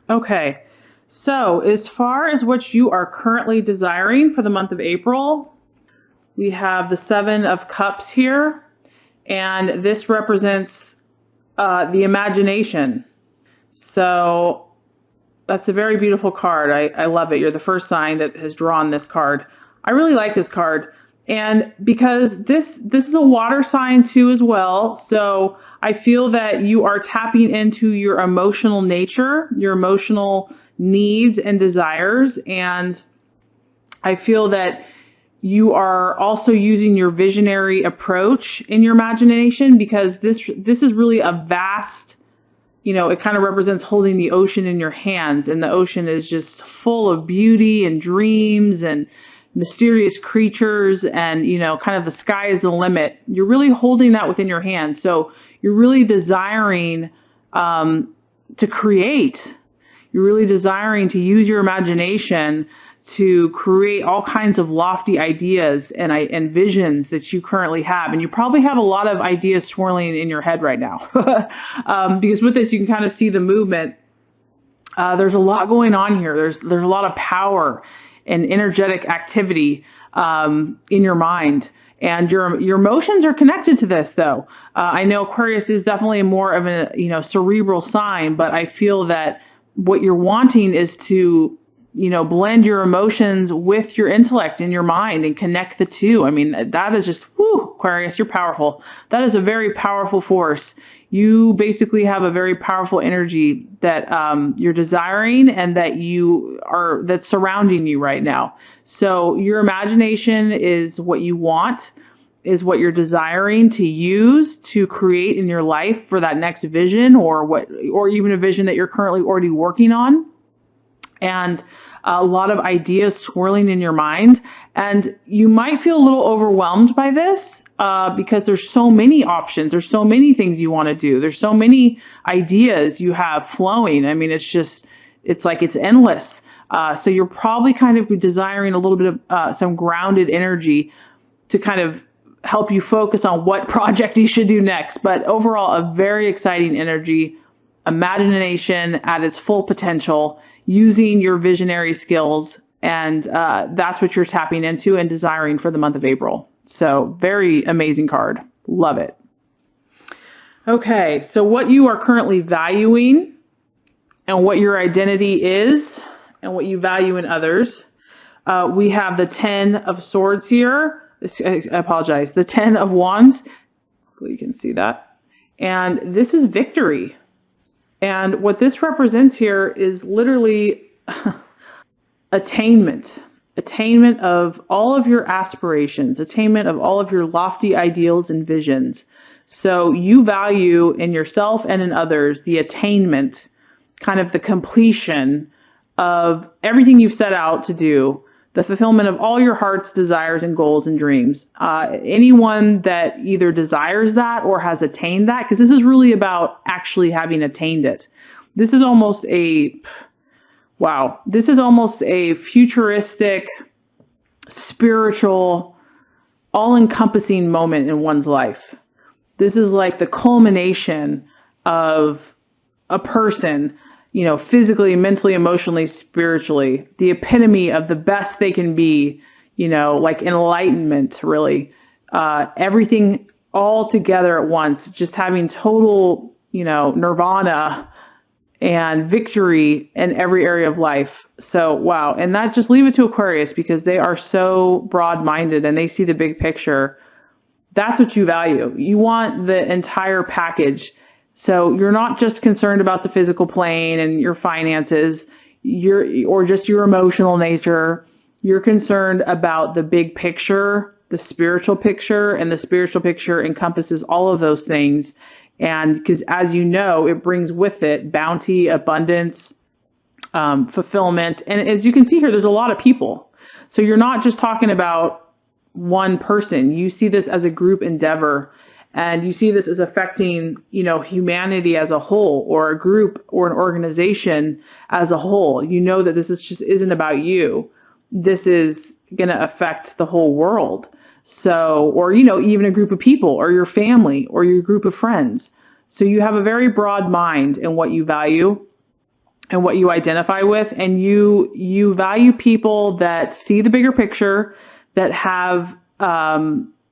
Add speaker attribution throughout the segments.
Speaker 1: Okay. So, as far as what you are currently desiring for the month of April, we have the Seven of Cups here, and this represents the imagination. So, that's a very beautiful card. I love it. You're the first sign that has drawn this card. I really like this card. And because this is a water sign too as well, so I feel that you are tapping into your emotional nature, your emotional needs and desires, and I feel that you are also using your visionary approach in your imagination because this is really a vast, it kind of represents holding the ocean in your hands, and the ocean is just full of beauty and dreams and mysterious creatures, and kind of the sky is the limit. You're really holding that within your hands, so you're really desiring to create. You're really desiring to use your imagination to create all kinds of lofty ideas and visions that you currently have. And you probably have a lot of ideas swirling in your head right now. Because with this, you can kind of see the movement. There's a lot going on here. There's a lot of power and energetic activity in your mind. And your emotions are connected to this, though. I know Aquarius is definitely more of a cerebral sign, but I feel that what you're wanting is to blend your emotions with your intellect and your mind and connect the two. I mean, that is just, whoo, Aquarius, you're powerful. That is a very powerful force. You basically have a very powerful energy that you're desiring and that's surrounding you right now. So your imagination is what you want, is what you're desiring to use to create in your life for that next vision or even a vision that you're currently already working on. And a lot of ideas swirling in your mind. And you might feel a little overwhelmed by this because there's so many options. There's so many things you want to do. There's so many ideas you have flowing. I mean, it's like it's endless. So you're probably kind of desiring a little bit of some grounded energy to kind of help you focus on what project you should do next. But overall, a very exciting energy, imagination at its full potential, using your visionary skills, and that's what you're tapping into and desiring for the month of April. So very amazing card. Love it. Okay, so what you are currently valuing and what your identity is and what you value in others. We have the 10 of Swords here. I apologize. The 10 of Wands. Hopefully you can see that. And this is victory. And what this represents here is literally attainment of all of your aspirations, attainment of all of your lofty ideals and visions. So you value in yourself and in others the attainment, kind of the completion of everything you've set out to do, the fulfillment of all your heart's desires and goals and dreams. Anyone that either desires that or has attained that, because this is really about actually having attained it. This is almost a futuristic, spiritual, all-encompassing moment in one's life. This is like the culmination of a person, physically, mentally, emotionally, spiritually, the epitome of the best they can be, like enlightenment, really. Everything all together at once, just having total, nirvana and victory in every area of life. So, wow. And that, just leave it to Aquarius because they are so broad-minded and they see the big picture. That's what you value. You want the entire package. So you're not just concerned about the physical plane and your finances, or just your emotional nature. You're concerned about the big picture, the spiritual picture, and the spiritual picture encompasses all of those things. And because, as you know, it brings with it bounty, abundance, fulfillment. And as you can see here, there's a lot of people. So you're not just talking about one person. You see this as a group endeavor. And you see this as affecting, humanity as a whole, or a group or an organization as a whole. You know that this isn't about you. This is going to affect the whole world. So, or, even a group of people, or your family, or your group of friends. So you have a very broad mind in what you value. and what you identify with, and you value people that see the bigger picture, that have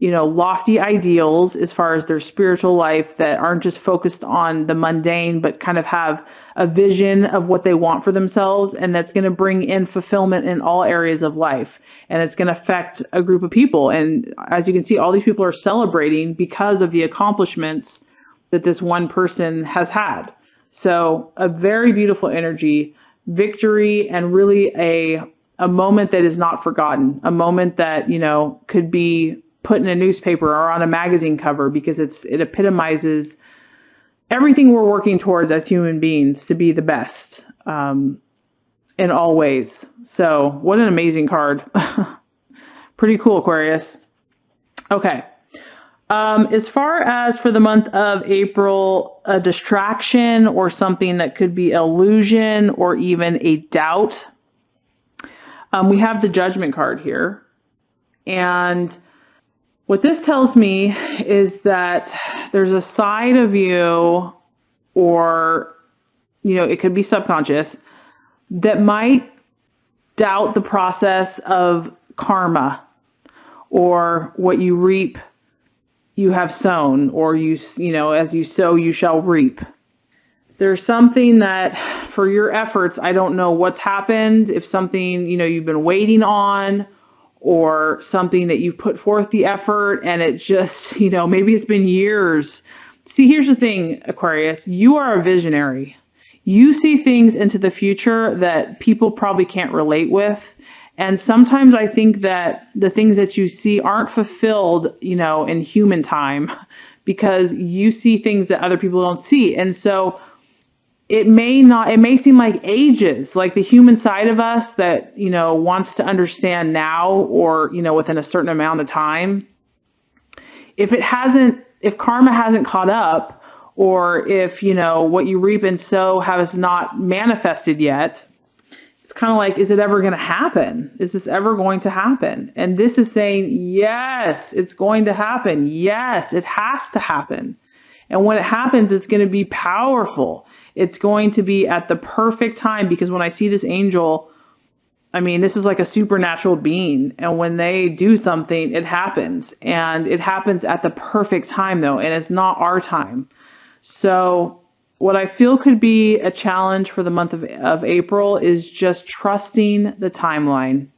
Speaker 1: lofty ideals as far as their spiritual life, that aren't just focused on the mundane, but kind of have a vision of what they want for themselves, and that's going to bring in fulfillment in all areas of life, and it's going to affect a group of people. And as you can see, all these people are celebrating because of the accomplishments that this one person has had. So a very beautiful energy, victory, and really a moment that is not forgotten, a moment that, could be put in a newspaper or on a magazine cover, because it epitomizes everything we're working towards as human beings to be the best in all ways. So what an amazing card. Pretty cool, Aquarius. Okay. As far as for the month of April, a distraction or something that could be illusion or even a doubt, we have the Judgment card here. And what this tells me is that there's a side of you, or, it could be subconscious, that might doubt the process of karma, or what you reap you have sown, or as you sow, you shall reap. There's something that for your efforts, I don't know what's happened, if something, you've been waiting on, or something that you've put forth the effort and it just, maybe it's been years. See, here's the thing, Aquarius, you are a visionary. You see things into the future that people probably can't relate with. And sometimes I think that the things that you see aren't fulfilled, in human time, because you see things that other people don't see. And so it may seem like ages, like the human side of us that, wants to understand now, or, within a certain amount of time. If karma hasn't caught up, or if, what you reap and sow has not manifested yet, it's kind of like, is it ever going to happen? Is this ever going to happen? And this is saying, yes, it's going to happen. Yes, it has to happen. And when it happens, it's going to be powerful. It's going to be at the perfect time, because when I see this angel, this is like a supernatural being. And when they do something, it happens. And it happens at the perfect time, though. And it's not our time. So what I feel could be a challenge for the month of April is just trusting the timeline.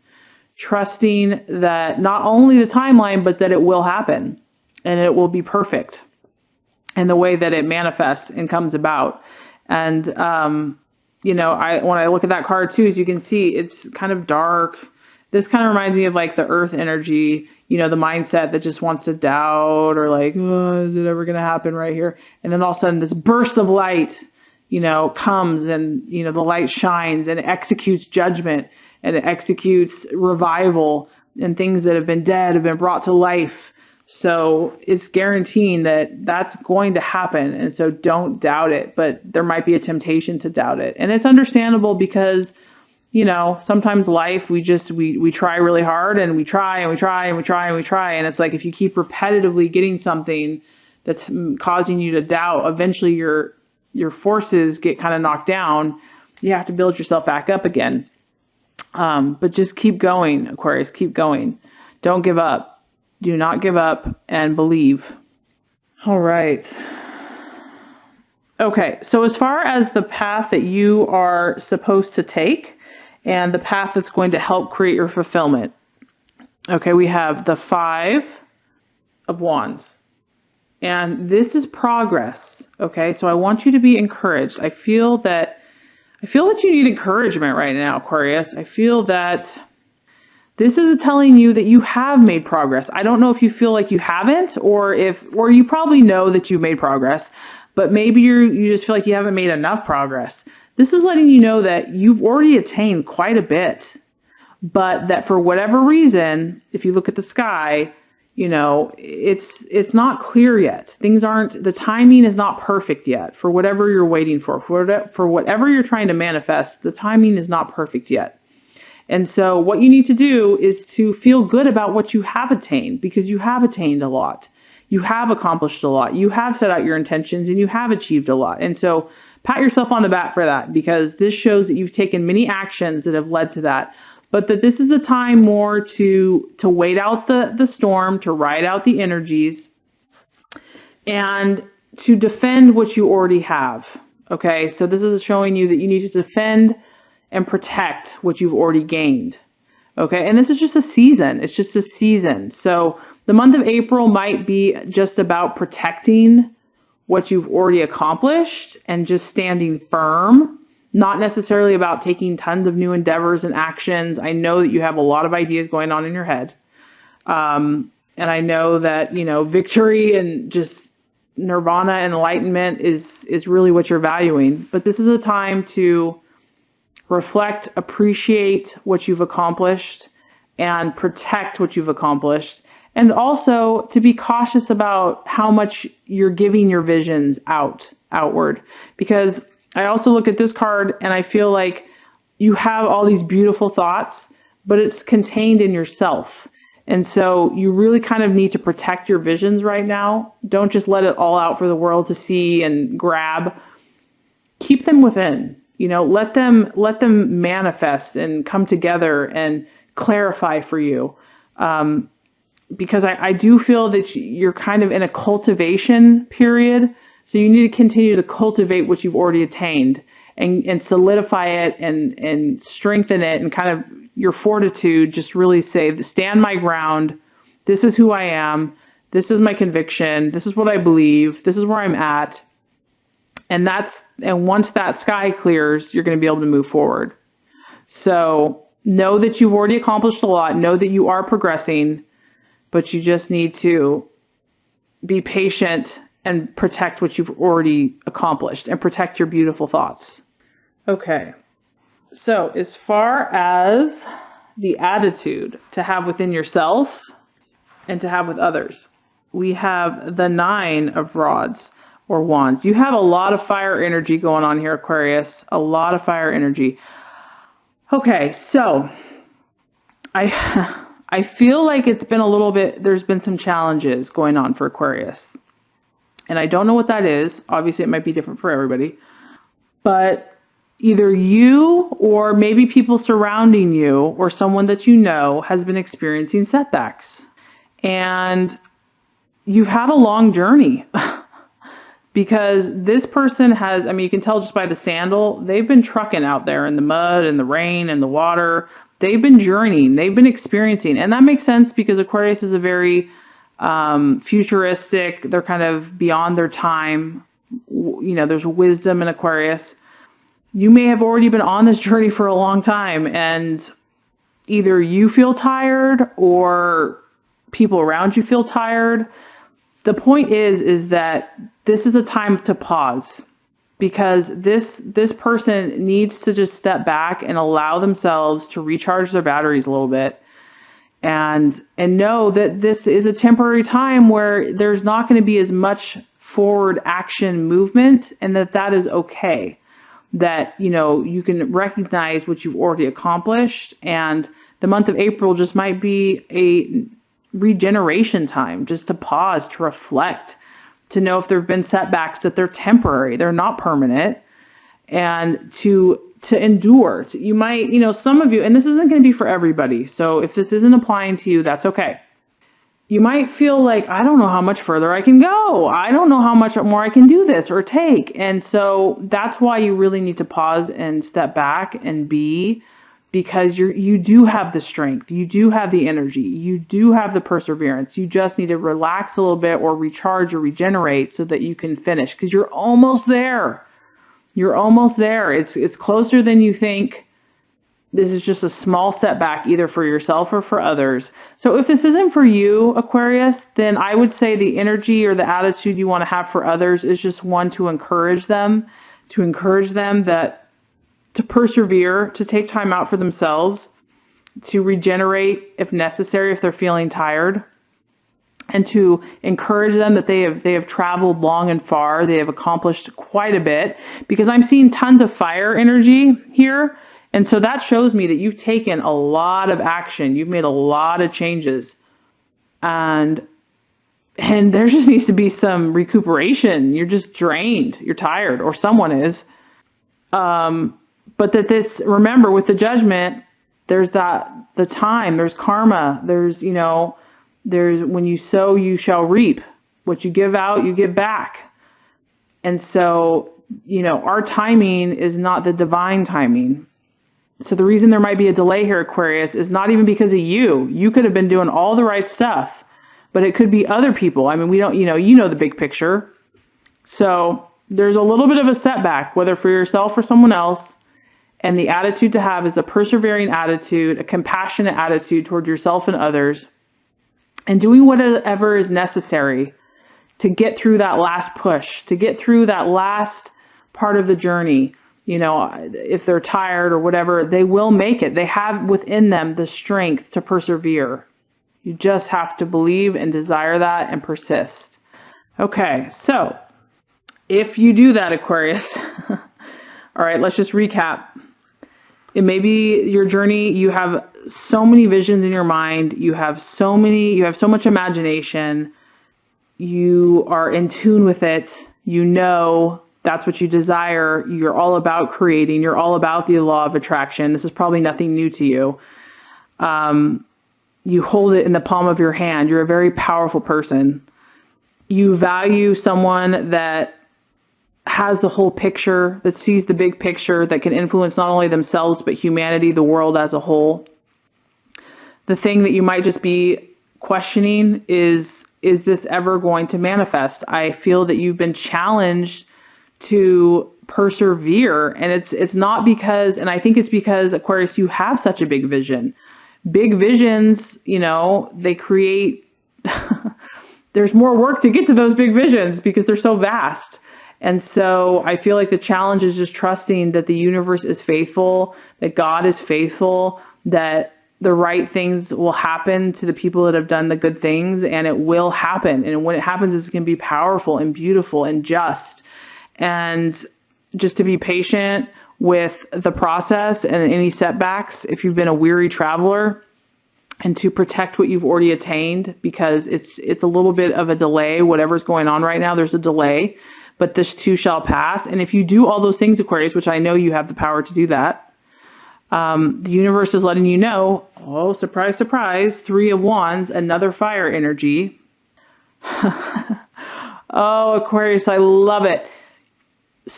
Speaker 1: Trusting that not only the timeline, but that it will happen. And it will be perfect in the way that it manifests and comes about. And, when I look at that card too, as you can see, it's kind of dark. This kind of reminds me of like the earth energy, the mindset that just wants to doubt, or like, oh, is it ever going to happen right here? And then all of a sudden this burst of light, comes, and, the light shines, and it executes judgment, and it executes revival, and things that have been dead have been brought to life. So it's guaranteeing that that's going to happen. And so don't doubt it, but there might be a temptation to doubt it. And it's understandable, because, sometimes life, we try really hard, and we try and we try and we try and we try. And it's like, if you keep repetitively getting something that's causing you to doubt, eventually your forces get kind of knocked down. You have to build yourself back up again. But just keep going, Aquarius, keep going. Don't give up. Do not give up, and believe. All right. Okay, so as far as the path that you are supposed to take, and the path that's going to help create your fulfillment. Okay, we have the 5 of Wands. And this is progress. Okay, so I want you to be encouraged. I feel that you need encouragement right now, Aquarius. I feel that this is telling you that you have made progress. I don't know if you feel like you haven't, or you probably know that you've made progress, but maybe you just feel like you haven't made enough progress. This is letting you know that you've already attained quite a bit, but that for whatever reason, if you look at the sky, it's not clear yet. The timing is not perfect yet for whatever you're waiting for. For whatever you're trying to manifest, the timing is not perfect yet. And so what you need to do is to feel good about what you have attained, because you have attained a lot. You have accomplished a lot. You have set out your intentions, and you have achieved a lot. And so pat yourself on the back for that, because this shows that you've taken many actions that have led to that. But that this is a time more to wait out the storm, to ride out the energies, and to defend what you already have. Okay, so this is showing you that you need to defend and protect what you've already gained. Okay, and this is just a season. It's just a season. So the month of April might be just about protecting what you've already accomplished and just standing firm, not necessarily about taking tons of new endeavors and actions. I know that you have a lot of ideas going on in your head. And I know that, victory and just nirvana and enlightenment is really what you're valuing. But this is a time to reflect, appreciate what you've accomplished, and protect what you've accomplished. And also to be cautious about how much you're giving your visions outward. Because I also look at this card and I feel like you have all these beautiful thoughts, but it's contained in yourself. And so you really kind of need to protect your visions right now. Don't just let it all out for the world to see and grab. Keep them within. Let them manifest and come together and clarify for you. Because I do feel that you're kind of in a cultivation period. So you need to continue to cultivate what you've already attained and solidify it and strengthen it, and kind of your fortitude. Just really say, stand my ground. This is who I am. This is my conviction. This is what I believe. This is where I'm at. And once that sky clears, you're going to be able to move forward. So know that you've already accomplished a lot. Know that you are progressing, but you just need to be patient and protect what you've already accomplished and protect your beautiful thoughts. Okay. So as far as the attitude to have within yourself and to have with others, we have the 9 of rods or wands. You have a lot of fire energy going on here, Aquarius. A lot of fire energy. Okay, so I feel like it's been a little bit, there's been some challenges going on for Aquarius. And I don't know what that is. Obviously, it might be different for everybody. But either you or maybe people surrounding you or someone that you know has been experiencing setbacks. And you've had a long journey. Because this person has, you can tell just by the sandal, they've been trucking out there in the mud and the rain and the water. They've been journeying. They've been experiencing. And that makes sense because Aquarius is a very futuristic. They're kind of beyond their time. There's wisdom in Aquarius. You may have already been on this journey for a long time, and either you feel tired or people around you feel tired. The point is that this is a time to pause, because this person needs to just step back and allow themselves to recharge their batteries a little bit, and know that this is a temporary time where there's not going to be as much forward action movement, and that is okay. That, you can recognize what you've already accomplished, and the month of April just might be a regeneration time, just to pause, to reflect, to know if there have been setbacks, that they're temporary, they're not permanent, and to endure. You might, some of you, and this isn't going to be for everybody, so if this isn't applying to you, that's okay. You might feel like, I don't know how much further I can go. I don't know how much more I can do this or take. And so that's why you really need to pause and step back and because you do have the strength. You do have the energy. You do have the perseverance. You just need to relax a little bit or recharge or regenerate so that you can finish, because you're almost there. You're almost there. It's closer than you think. This is just a small setback, either for yourself or for others. So if this isn't for you, Aquarius, then I would say the energy or the attitude you want to have for others is just one to encourage them that to persevere, to take time out for themselves, to regenerate if necessary, if they're feeling tired, and to encourage them that they have traveled long and far. They have accomplished quite a bit, because I'm seeing tons of fire energy here. And so that shows me that you've taken a lot of action. You've made a lot of changes. And And there just needs to be some recuperation. You're just drained. You're tired, or someone is. But that this, remember, with the judgment, there's the time, there's karma, there's when you sow, you shall reap. What you give out, you give back. And so, our timing is not the divine timing. So the reason there might be a delay here, Aquarius, is not even because of you. You could have been doing all the right stuff, but it could be other people. I mean, we don't, you know the big picture. So there's a little bit of a setback, whether for yourself or someone else. And the attitude to have is a persevering attitude, a compassionate attitude toward yourself and others, and doing whatever is necessary to get through that last push, to get through that last part of the journey. If they're tired or whatever, they will make it. They have within them the strength to persevere. You just have to believe and desire that and persist. Okay, so if you do that, Aquarius, all right, let's just recap. It may be your journey. You have so many visions in your mind. You have so much imagination. You are in tune with it. That's what you desire. You're all about creating. You're all about the law of attraction. This is probably nothing new to you. You hold it in the palm of your hand. You're a very powerful person. You value someone that has the whole picture, that sees the big picture, that can influence not only themselves, but humanity, the world as a whole. The thing that you might just be questioning is this ever going to manifest? I feel that you've been challenged to persevere, and it's not because, and I think it's because, Aquarius, you have such a big vision. Big visions, they create, there's more work to get to those big visions because they're so vast. And so I feel like the challenge is just trusting that the universe is faithful, that God is faithful, that the right things will happen to the people that have done the good things, and it will happen. And when it happens, it's going to be powerful and beautiful and just. And just to be patient with the process and any setbacks, if you've been a weary traveler, and to protect what you've already attained, because it's a little bit of a delay. Whatever's going on right now, there's a delay, but this too shall pass. And if you do all those things, Aquarius, which I know you have the power to do that, the universe is letting you know, oh, surprise, surprise, 3 of Wands, another fire energy. Oh, Aquarius, I love it.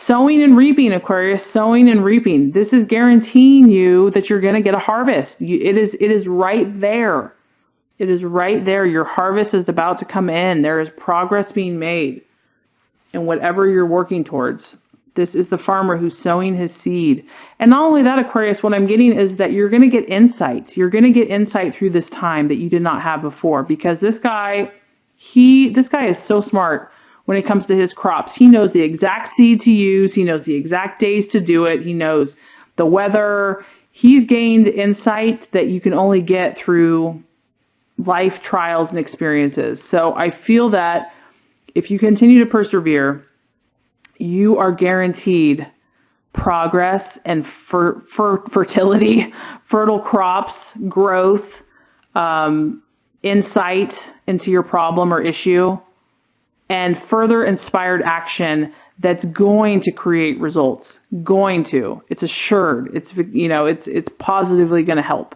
Speaker 1: Sowing and reaping, Aquarius, sowing and reaping. This is guaranteeing you that you're going to get a harvest. It is right there. It is right there. Your harvest is about to come in. There is progress being made in whatever you're working towards. This is the farmer who's sowing his seed. And not only that, Aquarius, what I'm getting is that you're going to get insight. You're going to get insight through this time that you did not have before, because this guy is so smart. When it comes to his crops, he knows the exact seed to use. He knows the exact days to do it. He knows the weather. He's gained insight that you can only get through life trials and experiences. So I feel that if you continue to persevere, you are guaranteed progress and fertility, fertile crops, growth, insight into your problem or issue, and further inspired action that's going to create results. Going to. It's assured. It's positively going to help.